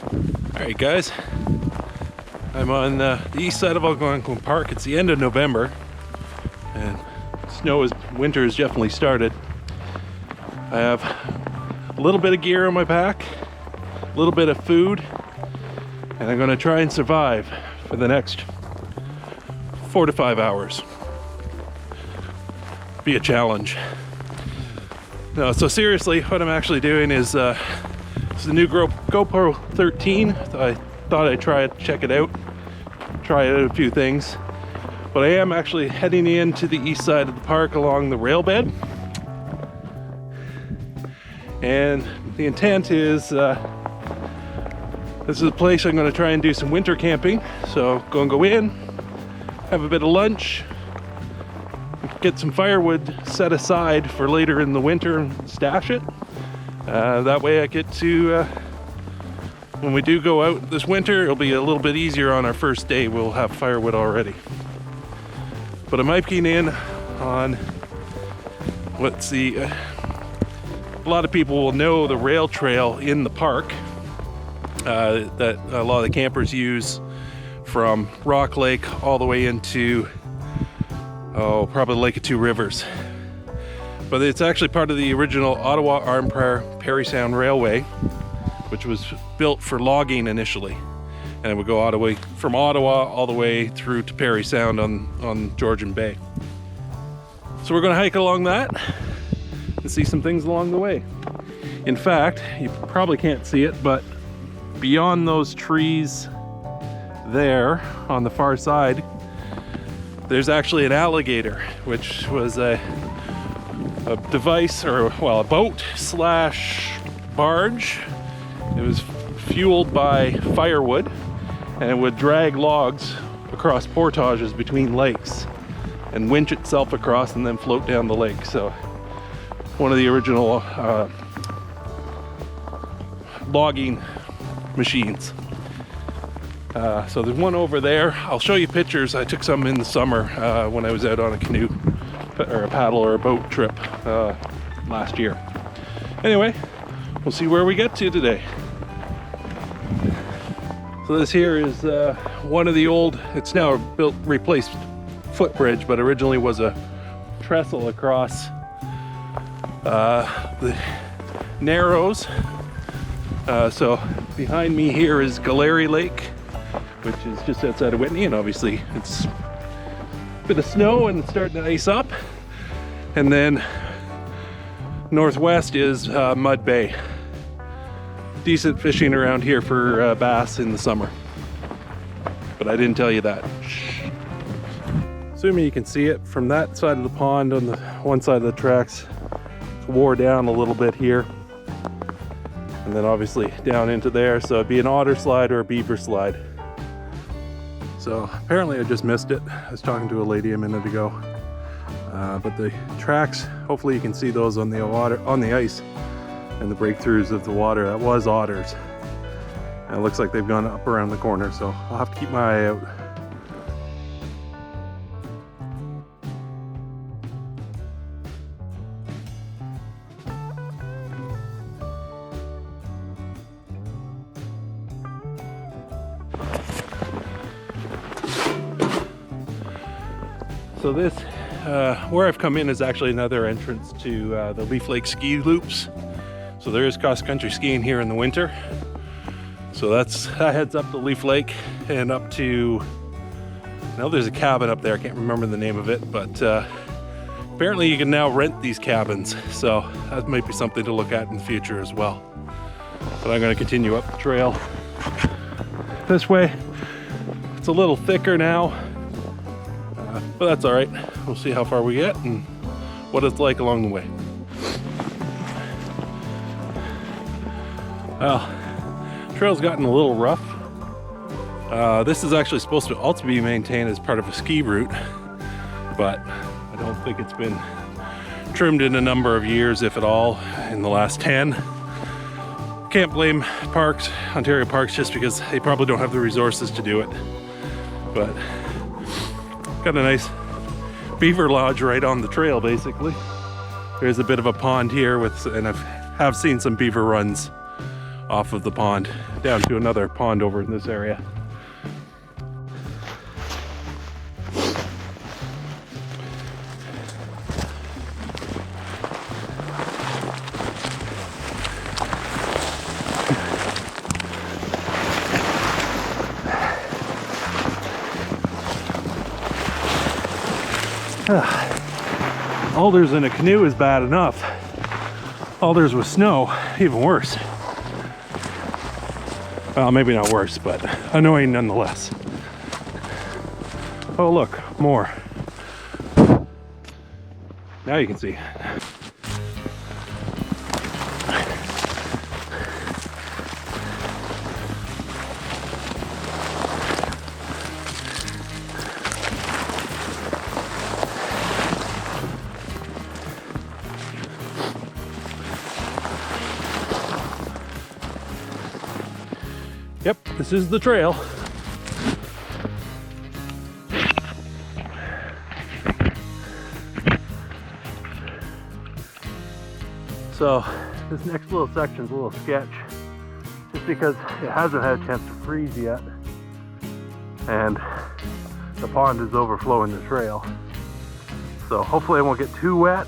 Alright guys, I'm on the east side of Algonquin Park. It's the end of November and winter has definitely started. I have a little bit of gear on my back, a little bit of food, and I'm going to try and survive for the next 4 to 5 hours. Be a challenge. No, so seriously, what I'm actually doing is it's a new GoPro 13. I thought I'd check it out, try out a few things. But I am actually heading into the east side of the park along the rail bed. And the intent is, this is a place I'm going to try and do some winter camping. So go in, have a bit of lunch, get some firewood set aside for later in the winter and stash it. That way I get to, when we do go out this winter, it'll be a little bit easier on our first day. We'll have firewood already. But I'm hiking in on a lot of people will know the rail trail in the park that a lot of the campers use from Rock Lake all the way into, probably Lake of Two Rivers. But it's actually part of the original Ottawa Arnprior Sound Railway, which was built for logging initially. And it would go from Ottawa all the way through to Parry Sound on Georgian Bay. So we're going to hike along that and see some things along the way. In fact, you probably can't see it, but beyond those trees there on the far side, there's actually an alligator, which was a device, or well, a boat slash barge. It was fueled by firewood and it would drag logs across portages between lakes and winch itself across and then float down the lake. So one of the original logging machines. So there's one over there. I'll show you pictures. I took some in the summer when I was out on a canoe or a paddle or a boat trip last year. Anyway, we'll see where we get to today. So this here is one of the old, it's now replaced footbridge, but originally was a trestle across the Narrows. So behind me here is Gallery Lake, which is just outside of Whitney, and obviously it's a bit of snow and it's starting to ice up. And then northwest is Mud Bay. Decent fishing around here for bass in the summer, but I didn't tell you that. Assuming you can see it from that side of the pond on the one side of the tracks, it's wore down a little bit here, and then obviously down into there, so it'd be an otter slide or a beaver slide. So apparently I just missed it. I was talking to a lady a minute ago, but the tracks, hopefully you can see those on the water, on the ice, and the breakthroughs of the water. That was otters, and it looks like they've gone up around the corner, so I'll have to keep my eye out. So this, where I've come in is actually another entrance to the Leaf Lake ski loops. So there is cross-country skiing here in the winter. So that heads up to Leaf Lake and up to, now there's a cabin up there, I can't remember the name of it, but apparently you can now rent these cabins. So that might be something to look at in the future as well. But I'm going to continue up the trail this way. It's a little thicker now, but that's all right. We'll see how far we get and what it's like along the way. Well, trail's gotten a little rough. This is actually supposed to also be maintained as part of a ski route, but I don't think it's been trimmed in a number of years, if at all, in the last 10. Can't blame parks, Ontario Parks, just because they probably don't have the resources to do it. But got a nice beaver lodge right on the trail, basically. There's a bit of a pond here and I have seen some beaver runs off of the pond down to another pond over in this area. Alders in a canoe is bad enough. Alders with snow, even worse. Well, maybe not worse, but annoying nonetheless. Oh look, more. Now you can see. Yep, this is the trail. So this next little section is a little sketch, just because it hasn't had a chance to freeze yet, and the pond is overflowing the trail. So hopefully I won't get too wet.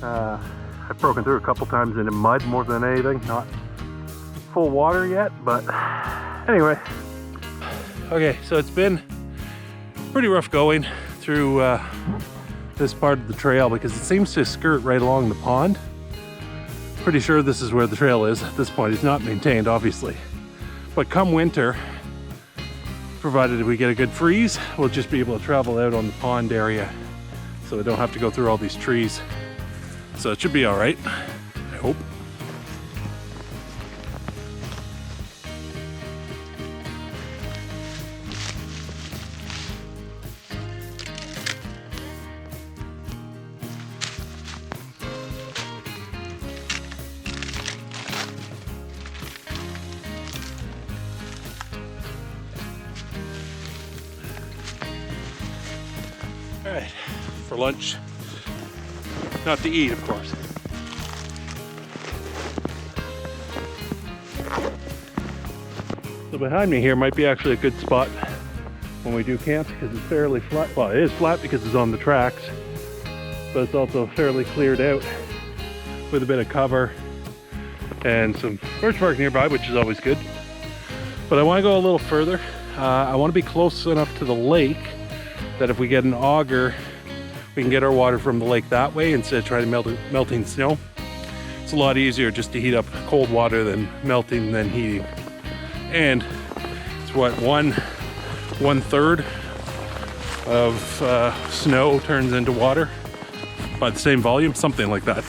I've broken through a couple times into mud more than anything, not full water yet, but anyway. Okay, so it's been pretty rough going through this part of the trail because it seems to skirt right along the pond. Pretty sure this is where the trail is at this point. It's not maintained, obviously, but come winter, provided we get a good freeze, we'll just be able to travel out on the pond area, so we don't have to go through all these trees. So it should be all right, I hope. All right, for lunch. Not to eat, of course. So behind me here might be actually a good spot when we do camp because it's fairly flat. Well, it is flat because it's on the tracks, but it's also fairly cleared out with a bit of cover and some birch bark nearby, which is always good. But I want to go a little further. I want to be close enough to the lake that if we get an auger, we can get our water from the lake that way instead of trying to melting snow. It's a lot easier just to heat up cold water than melting than heating. And it's what, one third of snow turns into water by the same volume, something like that.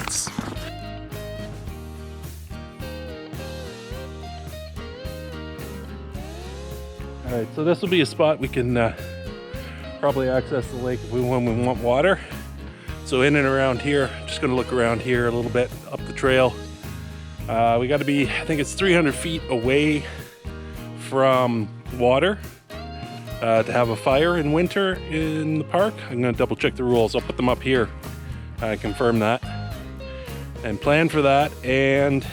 All right, so this will be a spot we can probably access the lake when we want water. So in and around here, just gonna look around here a little bit up the trail. We gotta be, I think it's 300 feet away from water to have a fire in winter in the park. I'm gonna double check the rules. I'll put them up here, confirm that and plan for that. And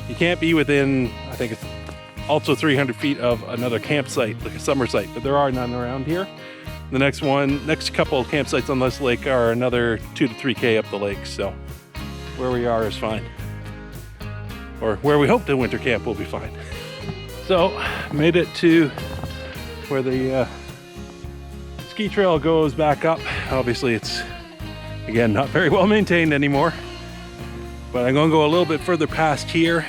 you can't be within, I think it's also 300 feet of another campsite, like a summer site, but there are none around here. The next couple of campsites on this lake are another 2 to 3K up the lake, so where we are is fine. Or where we hope to winter camp will be fine. So, made it to where the ski trail goes back up. Obviously it's, again, not very well maintained anymore, but I'm gonna go a little bit further past here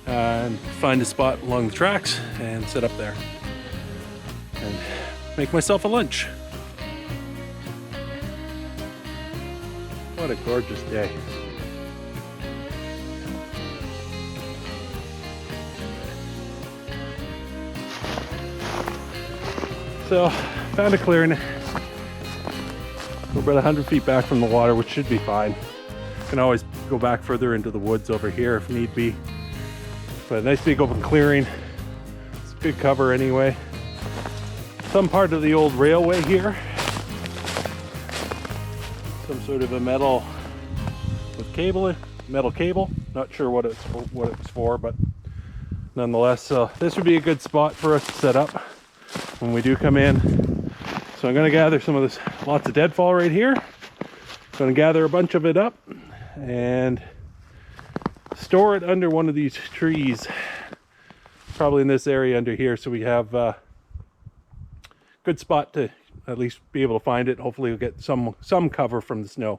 and find a spot along the tracks and sit up there and make myself a lunch. What a gorgeous day. So, found a clearing. We're about 100 feet back from the water, which should be fine. Can always go back further into the woods over here if need be. But a nice big open clearing. It's good cover anyway. Some part of the old railway here. Some sort of a metal with cable, metal cable, Not sure what it's for, but nonetheless, this would be a good spot for us to set up when we do come in. So I'm going to gather some of this, lots of deadfall right here. Going to gather a bunch of it up and store it under one of these trees, probably in this area under here, so we have a good spot to at least be able to find it. Hopefully we'll get some cover from the snow.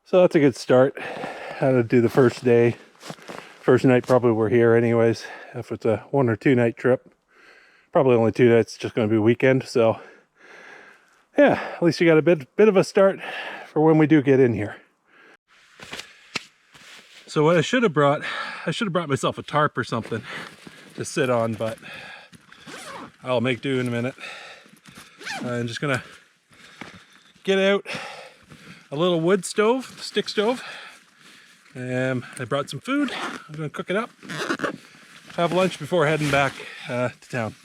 So that's a good start. How to do the first day. First night probably we're here anyways. If it's a 1 or 2 night trip. Probably only 2 nights, just going to be a weekend. So yeah, at least you got a bit of a start for when we do get in here. So what I should have brought myself a tarp or something to sit on, but I'll make do in a minute. I'm just gonna get out a little wood stove, stick stove. I brought some food. I'm gonna cook it up, have lunch before heading back to town.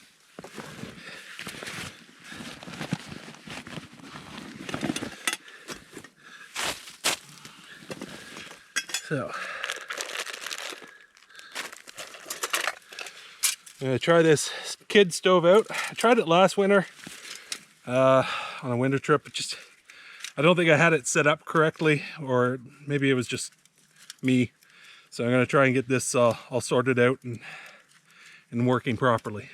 So I'm gonna try this kid stove out. I tried it last winter on a winter trip, but I don't think I had it set up correctly, or maybe it was just me. So I'm gonna try and get this all sorted out and working properly.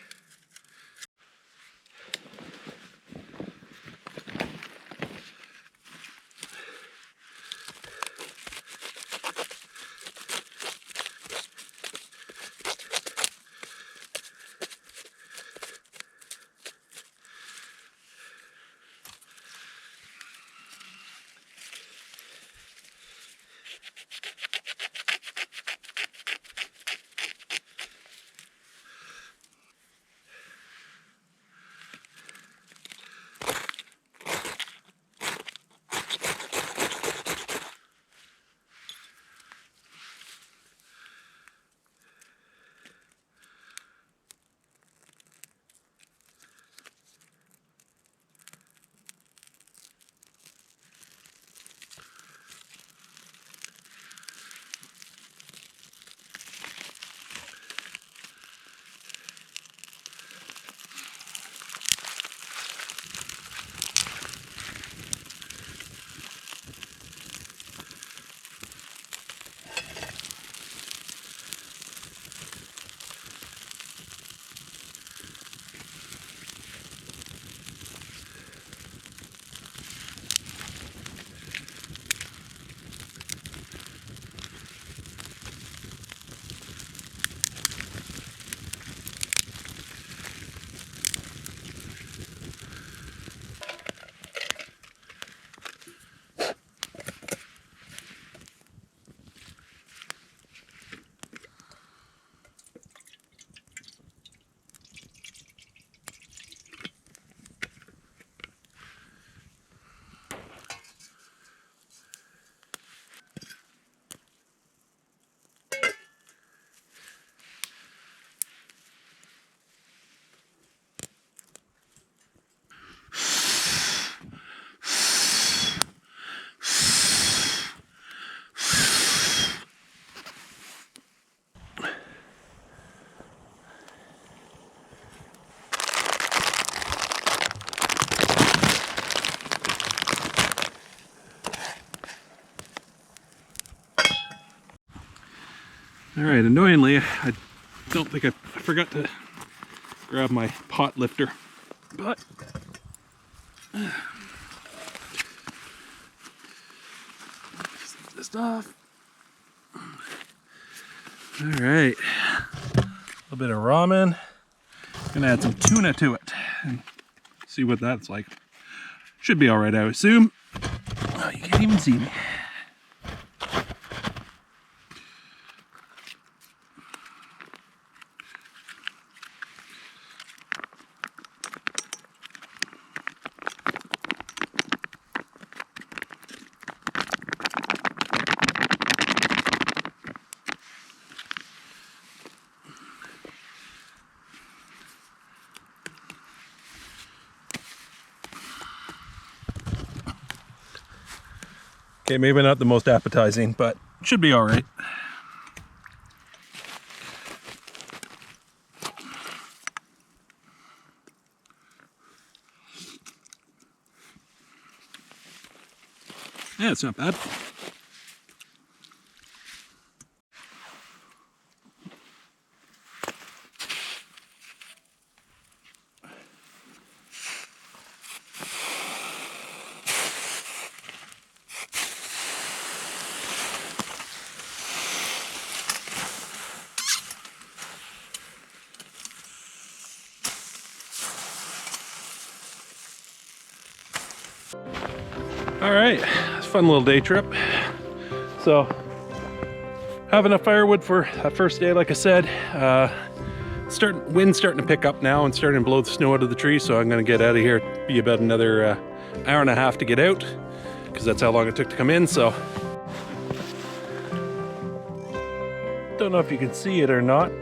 All right, annoyingly, I don't think I forgot to grab my pot lifter, but this off. All right, a little bit of ramen. Gonna add some tuna to it and see what that's like. Should be all right, I assume. Oh, you can't even see me. Okay, maybe not the most appetizing, but should be all right. Yeah, it's not bad. All right, it's a fun little day trip. So, have enough firewood for that first day, like I said. Wind's starting to pick up now and starting to blow the snow out of the trees, so I'm gonna get out of here. Be about another hour and a half to get out, because that's how long it took to come in, so. Don't know if you can see it or not.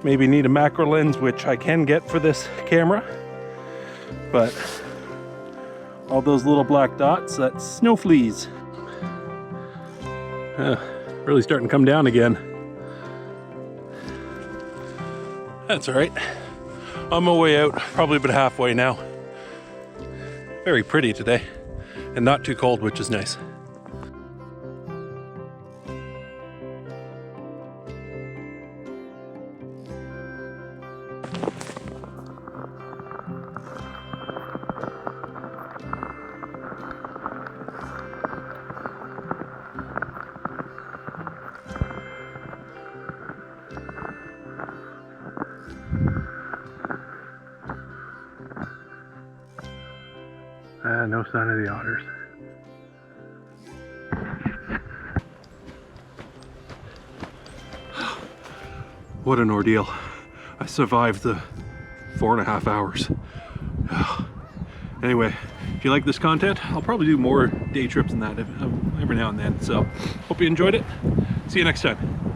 Maybe need a macro lens, which I can get for this camera. But all those little black dots, that's snow fleas. Really starting to come down again. That's all right. On my way out, probably about halfway now. Very pretty today, and not too cold, which is nice. No sign of the otters. What an ordeal. I survived the 4.5 hours. Anyway, if you like this content, I'll probably do more day trips than that every now and then. So, hope you enjoyed it. See you next time.